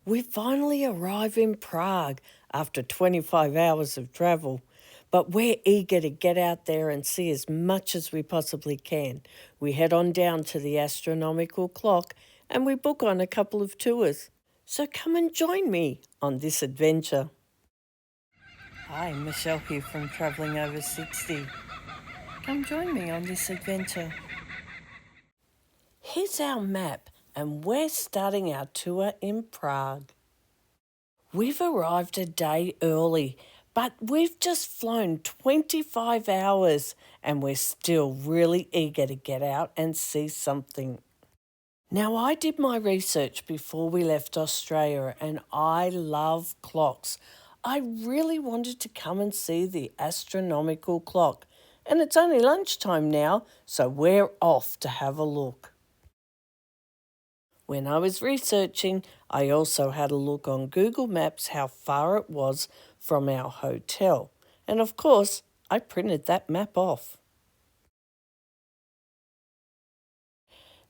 We finally arrive in Prague after 25 hours of travel, but we're eager to get out there and see as much as we possibly can. We head on down to the Astronomical Clock and we book on a couple of tours. So come and join me on this adventure. Hi, Michelle here from Travelling Over 60. Come join me on this adventure. Here's our map, and we're starting our tour in Prague. We've arrived a day early, but we've just flown 25 hours and we're still really eager to get out and see something. Now, I did my research before we left Australia and I love clocks. I really wanted to come and see the Astronomical Clock, and it's only lunchtime now, so we're off to have a look. When I was researching, I also had a look on Google Maps how far it was from our hotel. And of course, I printed that map off.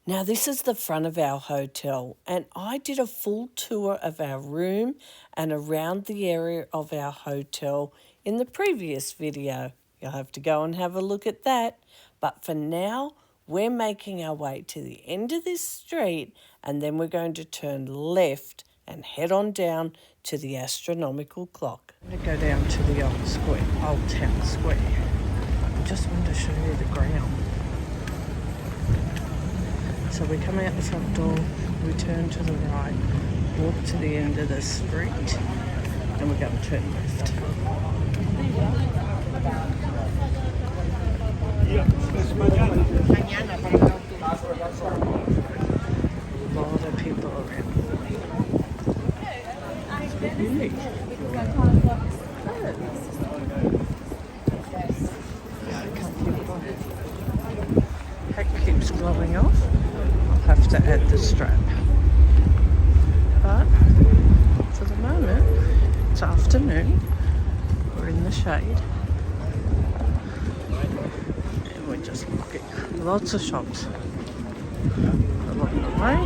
Now this is the front of our hotel, and I did a full tour of our room and around the area of our hotel in the previous video. You'll have to go and have a look at that. But for now, we're making our way to the end of this street and then we're going to turn left and head on down to the Astronomical Clock. I'm going to go down to the Old Town Square. I just wanted to show you the ground. So we come out the front door, we turn to the right, walk to the end of the street, and we're going to turn left. A lot of people around. It's unique. Hat keeps glowing off. I'll have to add the strap. But for the moment, it's afternoon. We're in the shade. And we're just looking. Lots of shops along the way,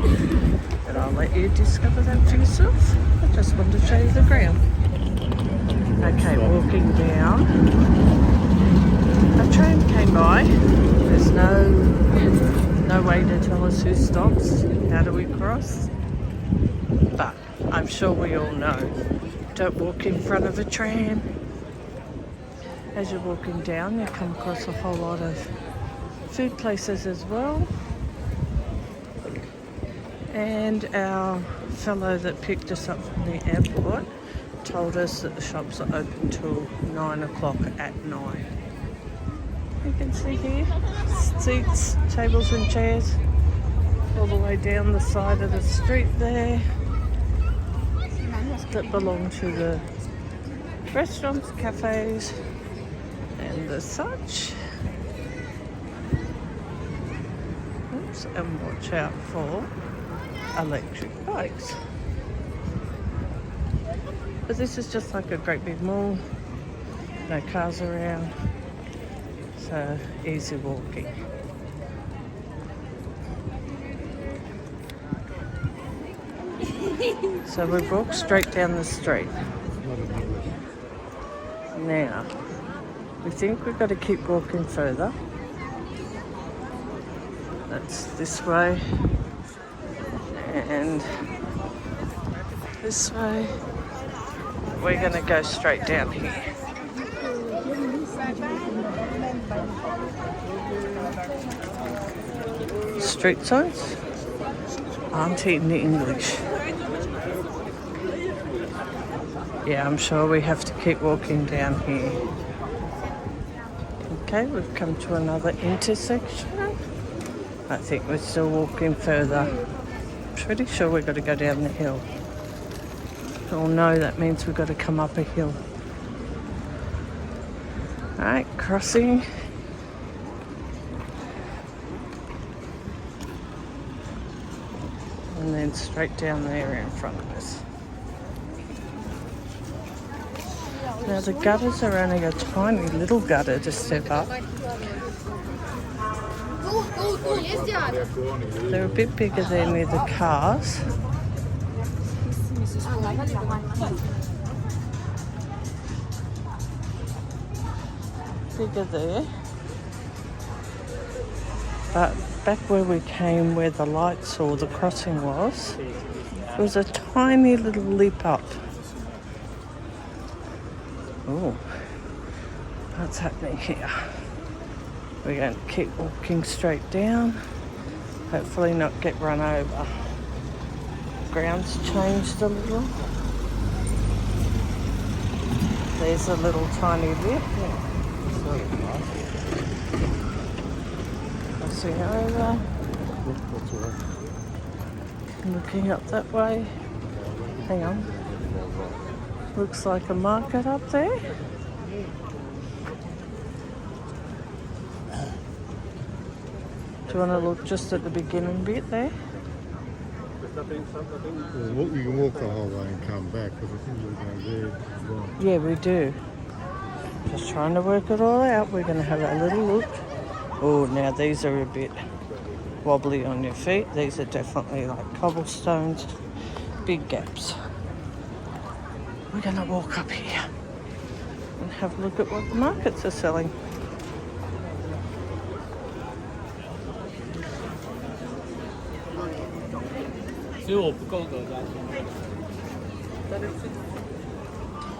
but I'll let you discover that for yourself. I just wanted to show you the ground. Okay, walking down. A train came by. There's no way to tell us who stops. How do we cross? But I'm sure we all know. Don't walk in front of a tram. As you're walking down, you come across a whole lot of food places as well. And our fellow that picked us up from the airport told us that the shops are open till 9 o'clock at night. You can see here, seats, tables and chairs all the way down the side of the street there that belong to the restaurants, cafes and the such. Oops, and watch out for electric bikes. But this is just like a great big mall, no cars around, so easy walking. So we walk straight down the street. Now, we think we've got to keep walking further. That's this way. And this way. We're going to go straight down here. Street signs aren't in English. Yeah, I'm sure we have to keep walking down here. Okay, we've come to another intersection. I think we're still walking further. Pretty sure we've got to go down the hill. Oh no, that means we've got to come up a hill. Alright, crossing. And then straight down there in front of us. Now the gutters are only a tiny little gutter to step up. They're a bit bigger than the cars. Bigger there. But back where we came, where the lights or the crossing was, there was a tiny little lip up. Oh, what's happening here? We're going to keep walking straight down. Hopefully not get run over. Ground's changed a little. There's a little tiny lip. Crossing over. Looking up that way. Hang on. Looks like a market up there. Do you want to look just at the beginning bit there? You can walk the whole way and come back, because I think we're going there as well. Yeah, we do. Just trying to work it all out. We're going to have a little look. Oh, now these are a bit wobbly on your feet. These are definitely like cobblestones, big gaps. We're going to walk up here and have a look at what the markets are selling.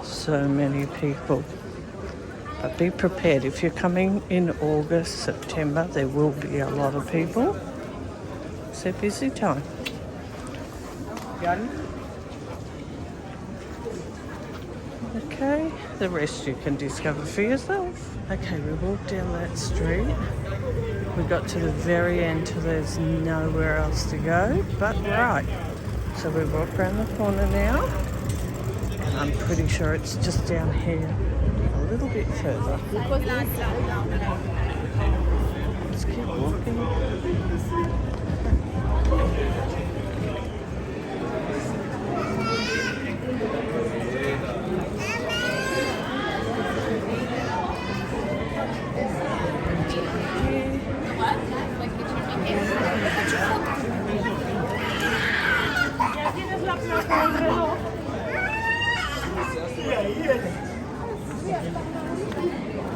So many people. But be prepared. If you're coming in August, September, there will be a lot of people. It's a busy time. Okay, the rest you can discover for yourself. Okay, we walked down that street. We got to the very end till there's nowhere else to go, but right. So we walk around the corner now, and I'm pretty sure it's just down here a little bit further. Let's keep walking.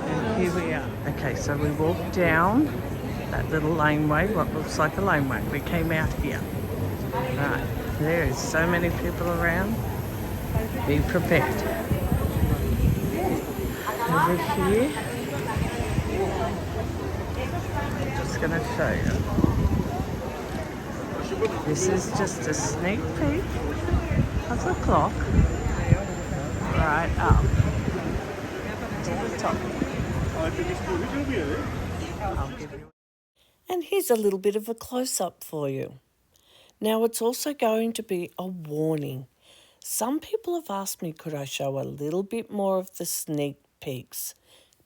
And here we are. Okay, so we walked down that little laneway, what looks like a laneway. We came out here. Right, there is so many people around. Be prepared. Over here, I'm just going to show you. This is just a sneak peek of the clock right up to the top. And here's a little bit of a close-up for you. Now it's also going to be a warning. Some people have asked me could I show a little bit more of the sneak peeks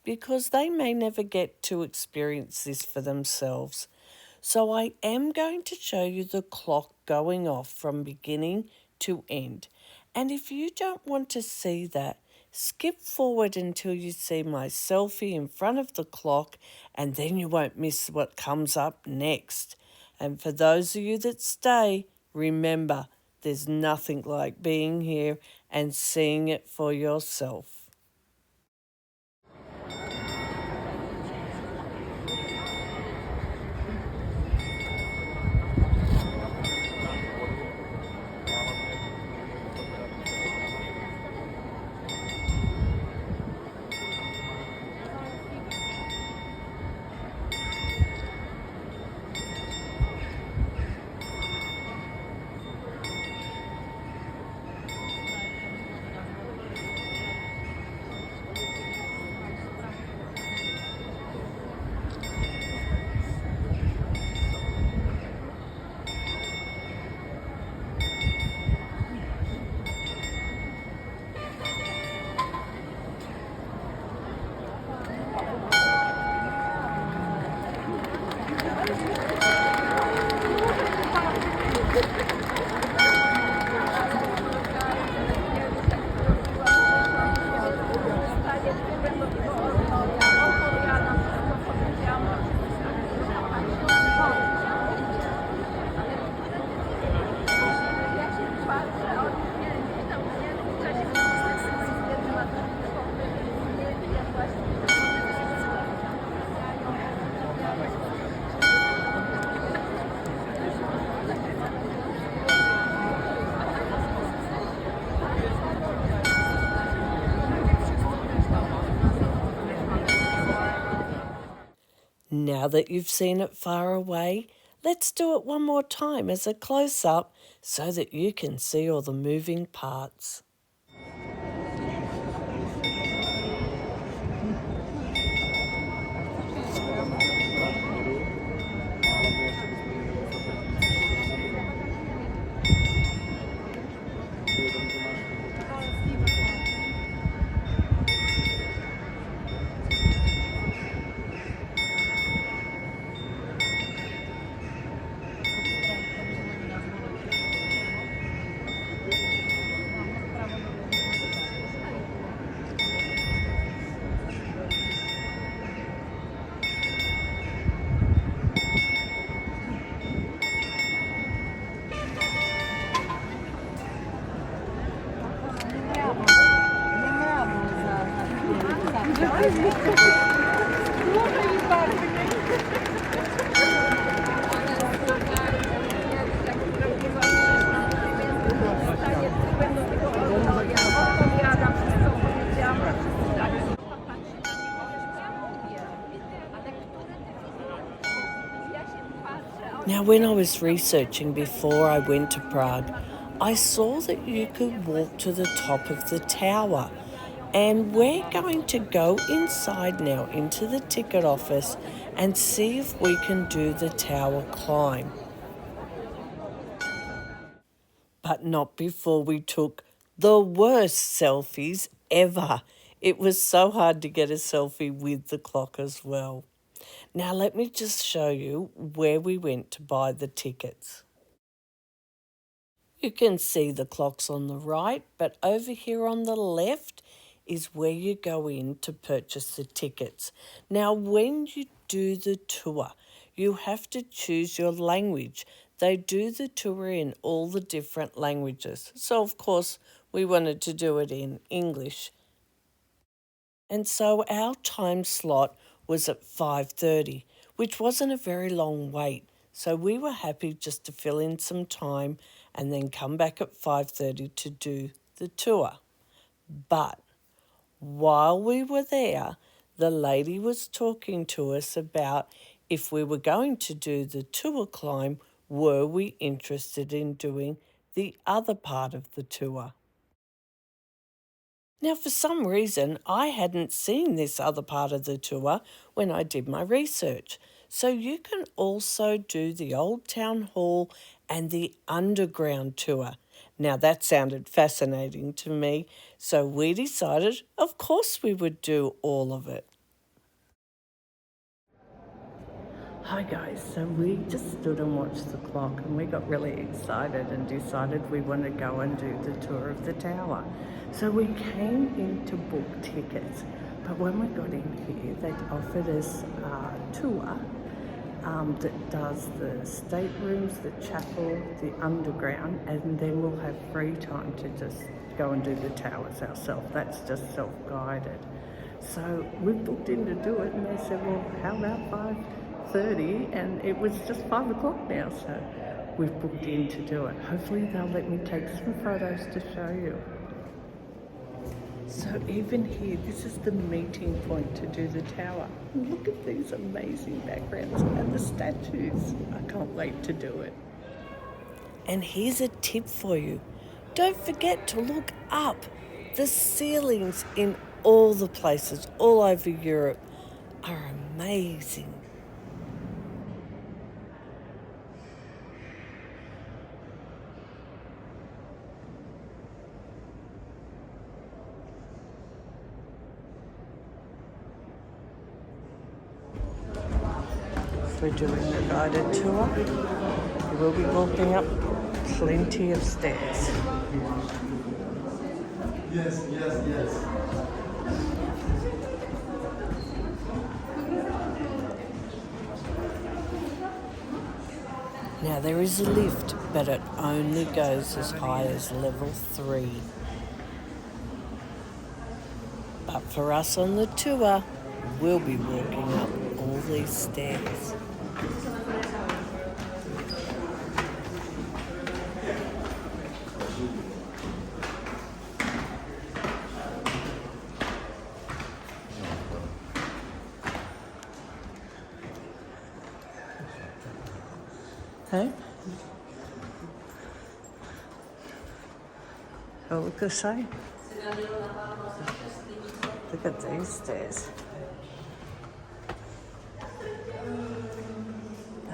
because they may never get to experience this for themselves. So I am going to show you the clock going off from beginning to end. And if you don't want to see that, skip forward until you see my selfie in front of the clock, and then you won't miss what comes up next. And for those of you that stay, remember, there's nothing like being here and seeing it for yourself. Now that you've seen it far away, let's do it one more time as a close-up so that you can see all the moving parts. Now, when I was researching before I went to Prague, I saw that you could walk to the top of the tower. And we're going to go inside now into the ticket office and see if we can do the tower climb. But not before we took the worst selfies ever. It was so hard to get a selfie with the clock as well. Now let me just show you where we went to buy the tickets. You can see the clocks on the right, but over here on the left is where you go in to purchase the tickets. Now, when you do the tour, you have to choose your language. They do the tour in all the different languages. So, of course, we wanted to do it in English. And so our time slot was at 5:30, which wasn't a very long wait. So we were happy just to fill in some time and then come back at 5:30 to do the tour. But while we were there, the lady was talking to us about if we were going to do the tour climb, were we interested in doing the other part of the tour? Now, for some reason, I hadn't seen this other part of the tour when I did my research. So you can also do the Old Town Hall and the Underground tour. Now, that sounded fascinating to me, so we decided, of course, we would do all of it. Hi guys, so we just stood and watched the clock and we got really excited and decided we want to go and do the tour of the tower. So we came in to book tickets, but when we got in here, they offered us a tour that does the staterooms, the chapel, the underground, and then we'll have free time to just go and do the towers ourselves. That's just self-guided. So we booked in to do it and they said, well, how about 5:30, and it was just 5 o'clock now, so we've booked in to do it. Hopefully they'll let me take some photos to show you. So even here, this is the meeting point to do the tower. And look at these amazing backgrounds and the statues. I can't wait to do it. And here's a tip for you. Don't forget to look up. The ceilings in all the places all over Europe are amazing. We're doing a guided tour. We'll be walking up plenty of stairs. Yes. Now there is a lift, but it only goes as high as level 3. But for us on the tour, we'll be walking up all these stairs. Hey? Oh, look at say. Look at these stairs.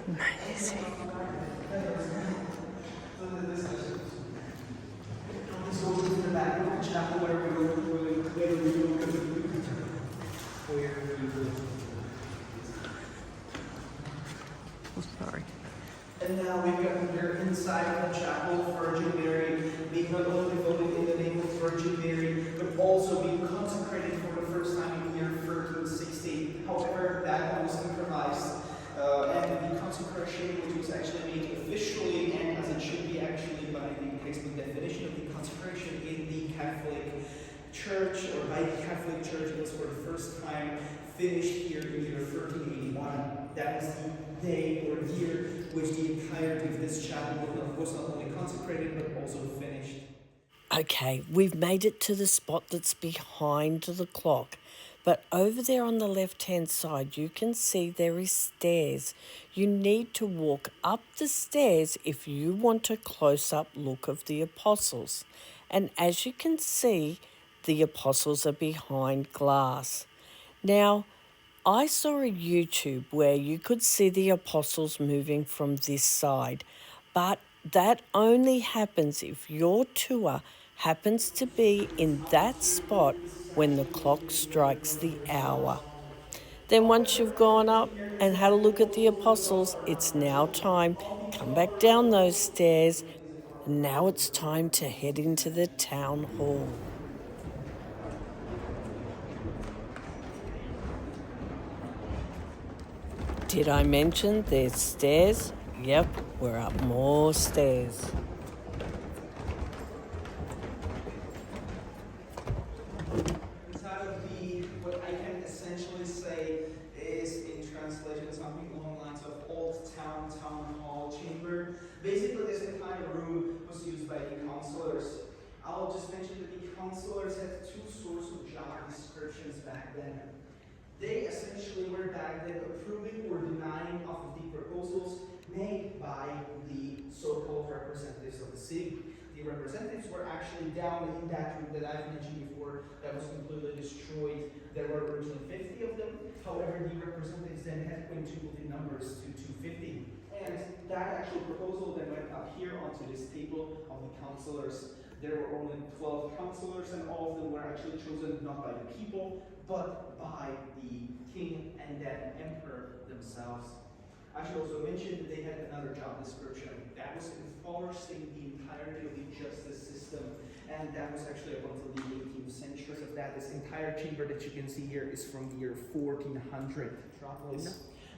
Amazing. Oh, sorry. And now we've got here inside of the chapel, Virgin Mary, being not only devoted in the name of Virgin Mary, but also being consecrated for the first time in the year 1360. However, that was improvised, and the consecration, which was actually made officially, and as it should be actually by the textbook definition of the consecration in the Catholic Church, or by the Catholic Church, it was for the first time finished here in the year 1381. That was the day or year which the entirety of this chapel was not only consecrated but also finished. Okay, we've made it to the spot that's behind the clock. But over there on the left-hand side, you can see there is stairs. You need to walk up the stairs if you want a close-up look of the apostles. And as you can see, the apostles are behind glass. Now, I saw a YouTube where you could see the apostles moving from this side, but that only happens if your tour happens to be in that spot when the clock strikes the hour. Then once you've gone up and had a look at the apostles, it's now time. Come back down those stairs. And now it's time to head into the town hall. Did I mention there's stairs? Yep, we're up more stairs. Inside of what I can essentially say is, in translation, something along the lines of Old Town Hall Chamber. Basically, this entire room was used by the counselors. I'll just mention that the counselors had two sorts of job descriptions back then. They essentially were back then approving or denying of the proposals made by the so-called representatives of the city. The representatives were actually down in that room that I've mentioned before that was completely destroyed. There were originally 50 of them. However, the representatives then had quintupled the numbers to 250. And that actual proposal then went up here onto this table of the councillors. There were only 12 councillors, and all of them were actually chosen not by the people, but by the king and then emperor themselves. I should also mention that they had another job description that was enforcing the entirety of the justice system, and that was actually up until the 18th century. Of that, this entire chamber that you can see here is from the year 1400.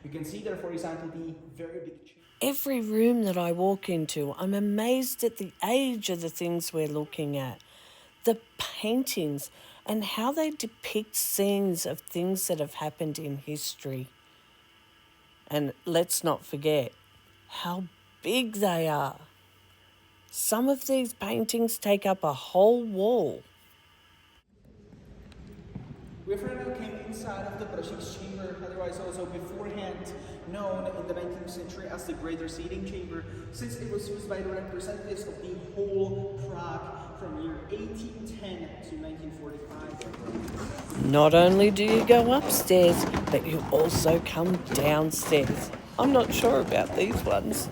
You can see there, for example, the very big chamber. Every room that I walk into, I'm amazed at the age of the things we're looking at. The paintings and how they depict scenes of things that have happened in history. And let's not forget how big they are. Some of these paintings take up a whole wall. We now came inside of the Bishop's Chamber, otherwise also beforehand known in the 19th century as the Greater Seating Chamber, since it was used by the representatives of the whole Prague from year 1810 to 1945. Not only do you go upstairs, but you also come downstairs. I'm not sure about these ones.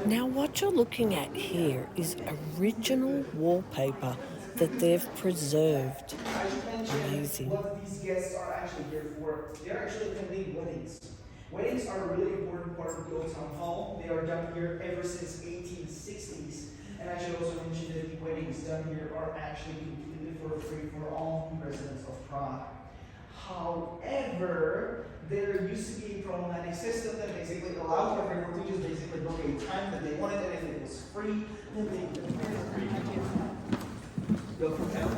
Now what you're looking at here is original wallpaper that they've preserved. Amazing. What these guests are actually here for, they're actually attending weddings. Weddings are a really important part of the Old Town Hall. They are done here ever since 1860s. And I should also mention that the weddings done here are actually completely for free for all residents of Prague. However, there used to be a problematic system that basically allowed everyone to just basically book a time that they wanted, and if it was free, then they could go from town.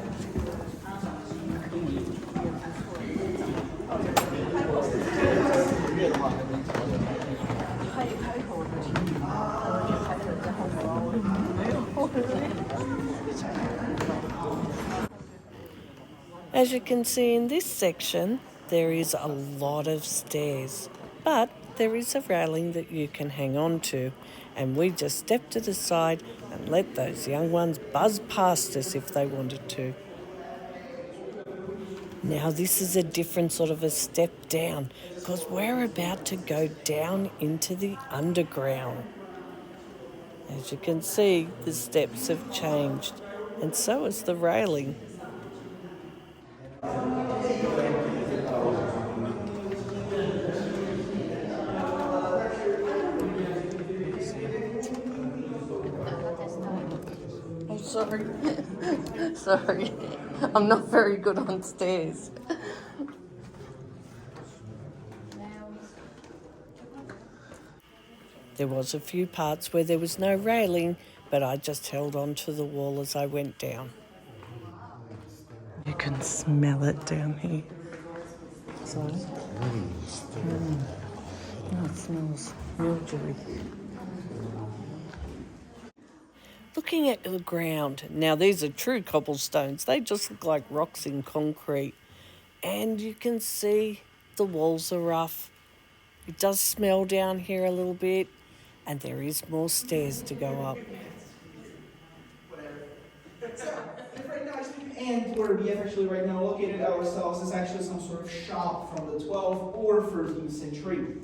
As you can see in this section, there is a lot of stairs, but there is a railing that you can hang on to, and we just stepped to the side and let those young ones buzz past us if they wanted to. Now this is a different sort of a step down because we're about to go down into the underground. As you can see, the steps have changed, and so has the railing. Oh, sorry. Sorry. I'm not very good on stairs. There was a few parts where there was no railing, but I just held on to the wall as I went down. You can smell it down here. Sorry? Oh, it smells mildewy. Looking at the ground, now these are true cobblestones. They just look like rocks in concrete. And you can see the walls are rough. It does smell down here a little bit, and there is more stairs to go up. And where we have actually right now located ourselves is actually some sort of shop from the 12th or 13th century.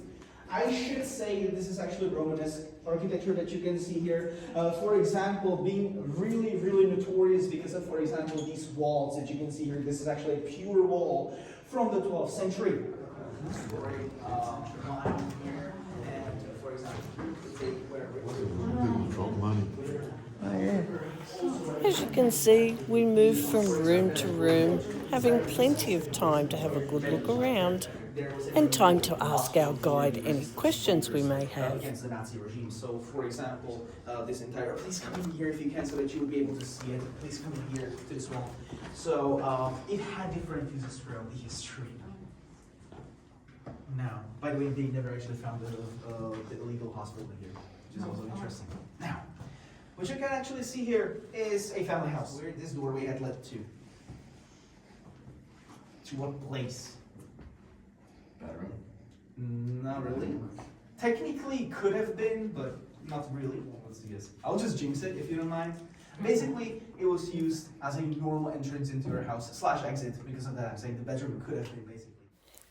I should say that this is actually Romanesque architecture that you can see here. For example, being really, really notorious because of, for example, these walls that you can see here. This is actually a pure wall from the 12th century. Line here, and for example, Oh, yeah. As you can see, we move from room to room, having plenty of time to have a good look around and time to ask our guide any questions we may have. Against the Nazi regime. So, for example, this entire, please come in here if you can so that you will be able to see it. Please come in here to this wall. So, it had different uses throughout the history. Now, by the way, they never actually found the illegal hospital here, which is also interesting. Now, what you can actually see here is a family house where this doorway had led to. To what place? Bedroom? Not really. Technically, could have been, but not really. Let's guess. I'll just jinx it if you don't mind. Basically, it was used as a normal entrance into your house / exit. Because of that, I'm saying the bedroom could have been basically.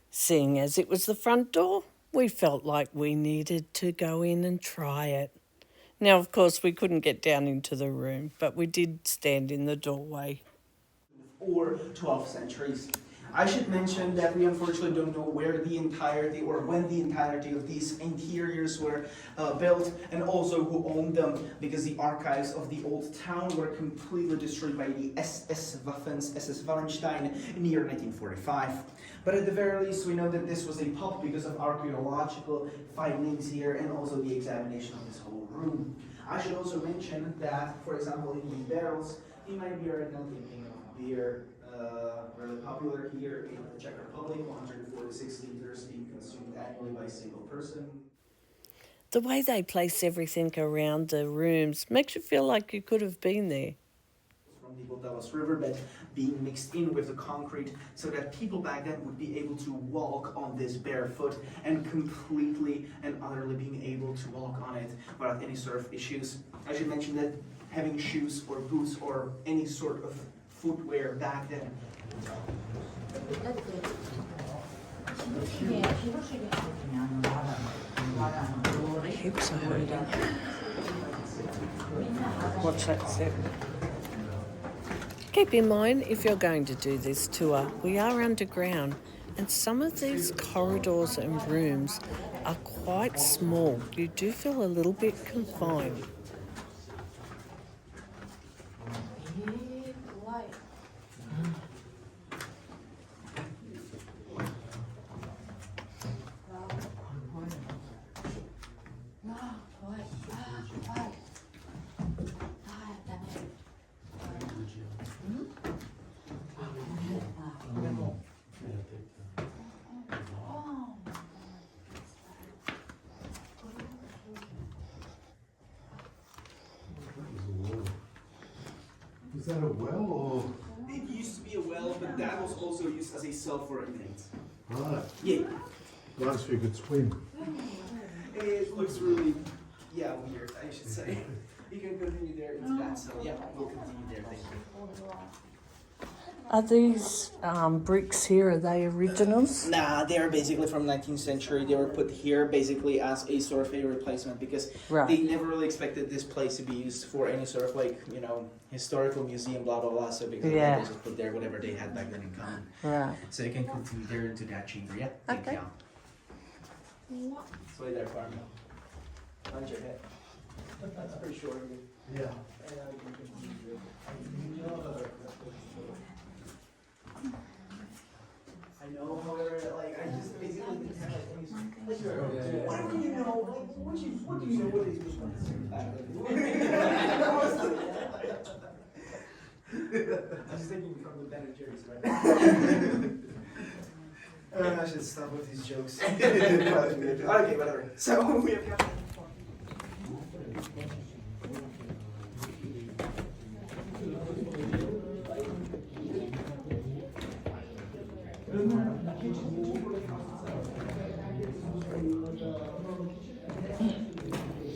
Seeing as it was the front door, we felt like we needed to go in and try it. Now, of course, we couldn't get down into the room, but we did stand in the doorway. Or 12th centuries. I should mention that we unfortunately don't know where the entirety or when the entirety of these interiors were built and also who owned them, because the archives of the old town were completely destroyed by the SS Waffens, SS Wallenstein in the year 1945. But at the very least, we know that this was a pub because of archaeological findings here and also the examination of this whole room. I should also mention that, for example, in these barrels, you might be right now thinking of beer. Really popular here in the Czech Republic, 146 liters being consumed annually by a single person. The way they place everything around the rooms makes you feel like you could have been there. From the Vltavas riverbed being mixed in with the concrete so that people back then would be able to walk on this barefoot and completely and utterly being able to walk on it without any sort of issues. I should mention that having shoes or boots or any sort of footwear back then. Hips are hurting. Watch that step. Keep in mind, if you're going to do this tour, we are underground, and some of these corridors and rooms are quite small. You do feel a little bit confined. Is that a well or? It used to be a well, but that was also used as a cell for inmates. Right. Yeah. Nice if you could swim. It looks really, yeah, weird, I should say. You can continue there into that cell. Yeah, we'll continue there, thank you. Are these bricks here, are they originals? Nah, they are basically from 19th century. They were put here basically as a sort of a replacement because Right. they never really expected this place to be used for any sort of like, you know, historical museum, blah, blah, blah. So because Yeah. they just put there whatever they had back then in common. Right. So you can continue there into that chamber, yeah? Thank Okay. you. It's way there, Carmel. Punch your head. That's pretty short of you. Yeah. I know, however, like, I just basically didn't have like any. Whatever you know, like, what do you know what these ones I'm just thinking from the Ben and Jerry's, right? I should stop with these jokes. Okay, whatever. So we have got.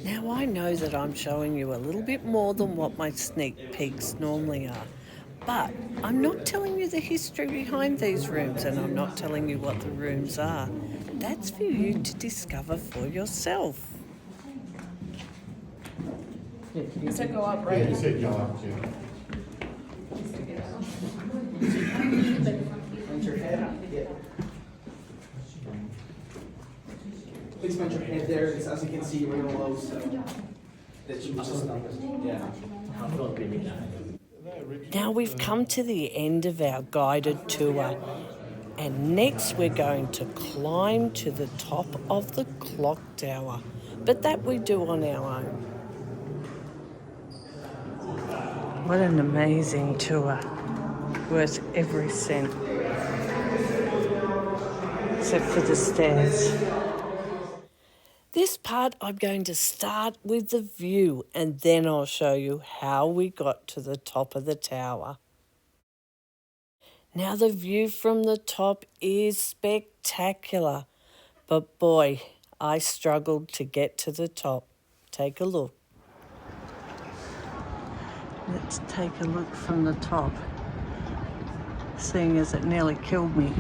Now I know that I'm showing you a little bit more than what my sneak peeks normally are, but I'm not telling you the history behind these rooms, and I'm not telling you what the rooms are. That's for you to discover for yourself. You said go up, Yeah, right? you said go up, yeah. Punch your head. Yeah. Please punch your head there. It's, as you can see, real low, so that you just yeah. Now we've come to the end of our guided tour, and next we're going to climb to the top of the clock tower, but that we do on our own. What an amazing tour, worth every cent, except for the stairs. This part I'm going to start with the view, and then I'll show you how we got to the top of the tower. Now the view from the top is spectacular, but boy, I struggled to get to the top. Take a look. Let's take a look from the top, seeing as it nearly killed me.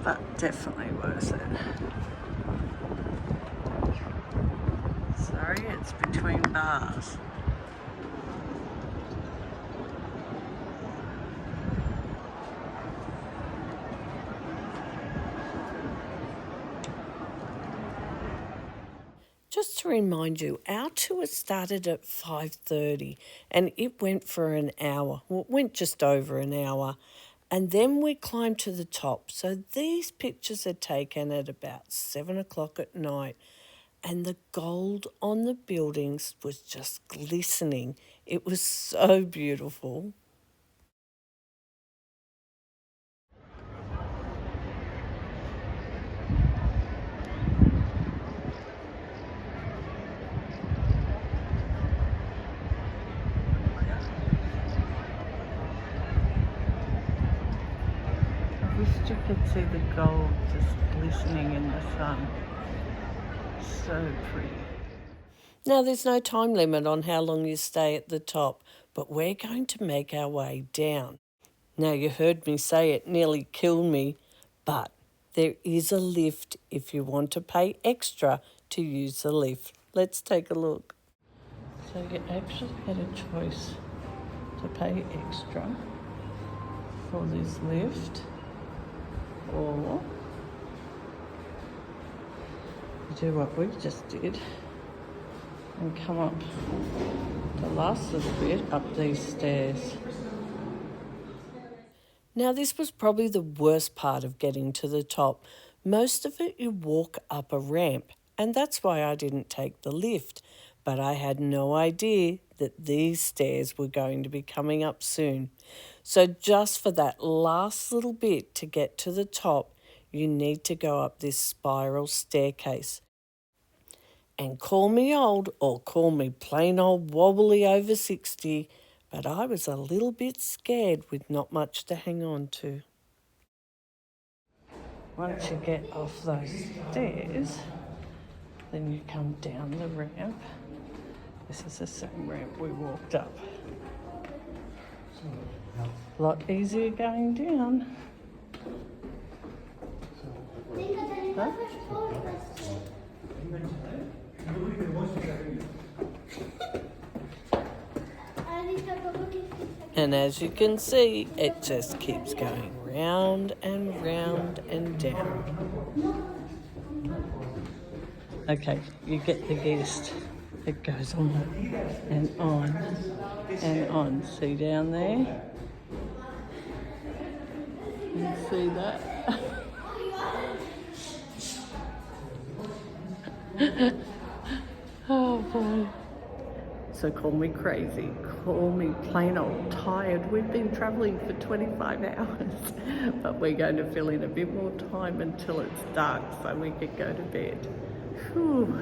But definitely worth it. Sorry, it's between bars. Just to remind you, our tour started at 5:30 and it went for an hour. Well, it went just over an hour. And then we climbed to the top. So these pictures are taken at about 7 o'clock at night. And the gold on the buildings was just glistening. It was so beautiful. I wish you could see the gold just glistening in the sun. So pretty. Now, there's no time limit on how long you stay at the top, but we're going to make our way down. Now, you heard me say it nearly killed me, but there is a lift if you want to pay extra to use the lift. Let's take a look. So you actually had a choice to pay extra for this lift, or you do what we just did and come up the last little bit up these stairs. Now, this was probably the worst part of getting to the top. Most of it you walk up a ramp, and that's why I didn't take the lift. But I had no idea that these stairs were going to be coming up soon. So just for that last little bit to get to the top, you need to go up this spiral staircase. And call me old or call me plain old wobbly over 60, but I was a little bit scared with not much to hang on to. Once you get off those stairs, then you come down the ramp. This is the same ramp we walked up. A lot easier going down. Huh? And as you can see, it just keeps going round and round and down. Okay, you get the gist. It goes on and on and on. See down there? You see that? Oh boy. So call me crazy, call me plain old tired. We've been travelling for 25 hours, but we're going to fill in a bit more time until it's dark so we can go to bed. Whew.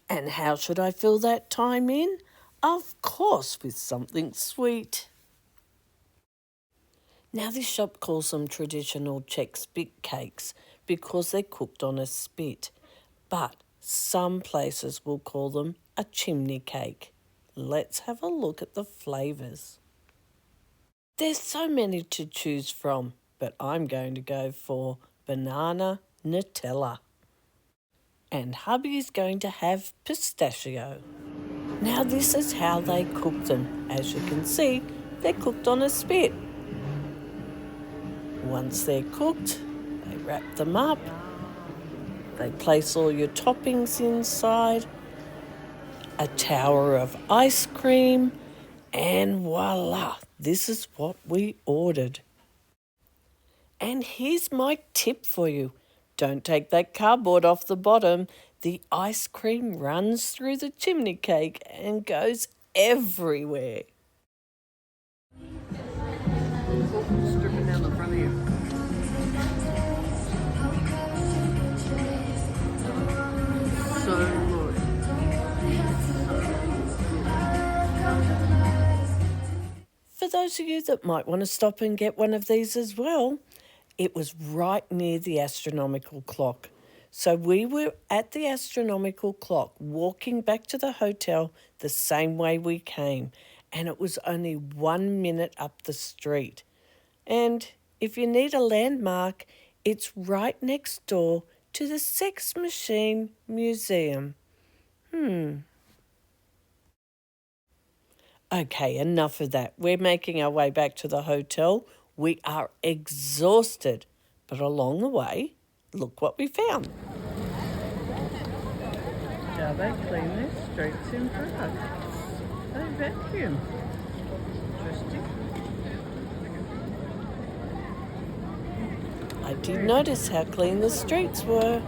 And how should I fill that time in? Of course, with something sweet. Now this shop calls them traditional Czech spit cakes because they're cooked on a spit, but some places will call them a chimney cake. Let's have a look at the flavours. There's so many to choose from, but I'm going to go for banana Nutella. And hubby's going to have pistachio. Now this is how they cook them. As you can see, they're cooked on a spit. Once they're cooked, they wrap them up. They place all your toppings inside, a tower of ice cream, and voila, this is what we ordered. And here's my tip for you. Don't take that cardboard off the bottom. The ice cream runs through the chimney cake and goes everywhere. Stripping down the front of you. So good. For those of you that might want to stop and get one of these as well, it was right near the Astronomical Clock. So we were at the Astronomical Clock, walking back to the hotel the same way we came, and it was only 1 minute up the street. And if you need a landmark, it's right next door to the Sex Machine Museum. Okay, enough of that. We're making our way back to the hotel. We are exhausted, but along the way, look what we found. Now they clean their streets in Prague. They vacuum. Interesting. I did notice how clean the streets were.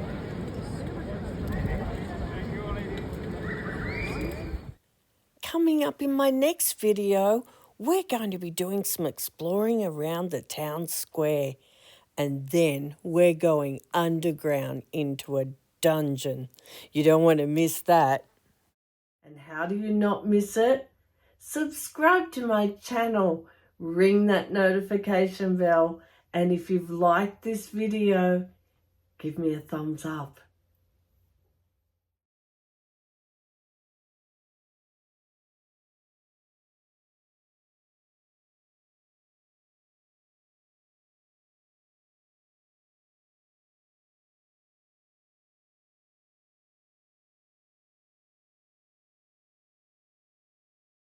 Coming up in my next video, we're going to be doing some exploring around the town square, and then we're going underground into a dungeon. You don't want to miss that. And how do you not miss it? Subscribe to my channel, ring that notification bell, and if you've liked this video, give me a thumbs up.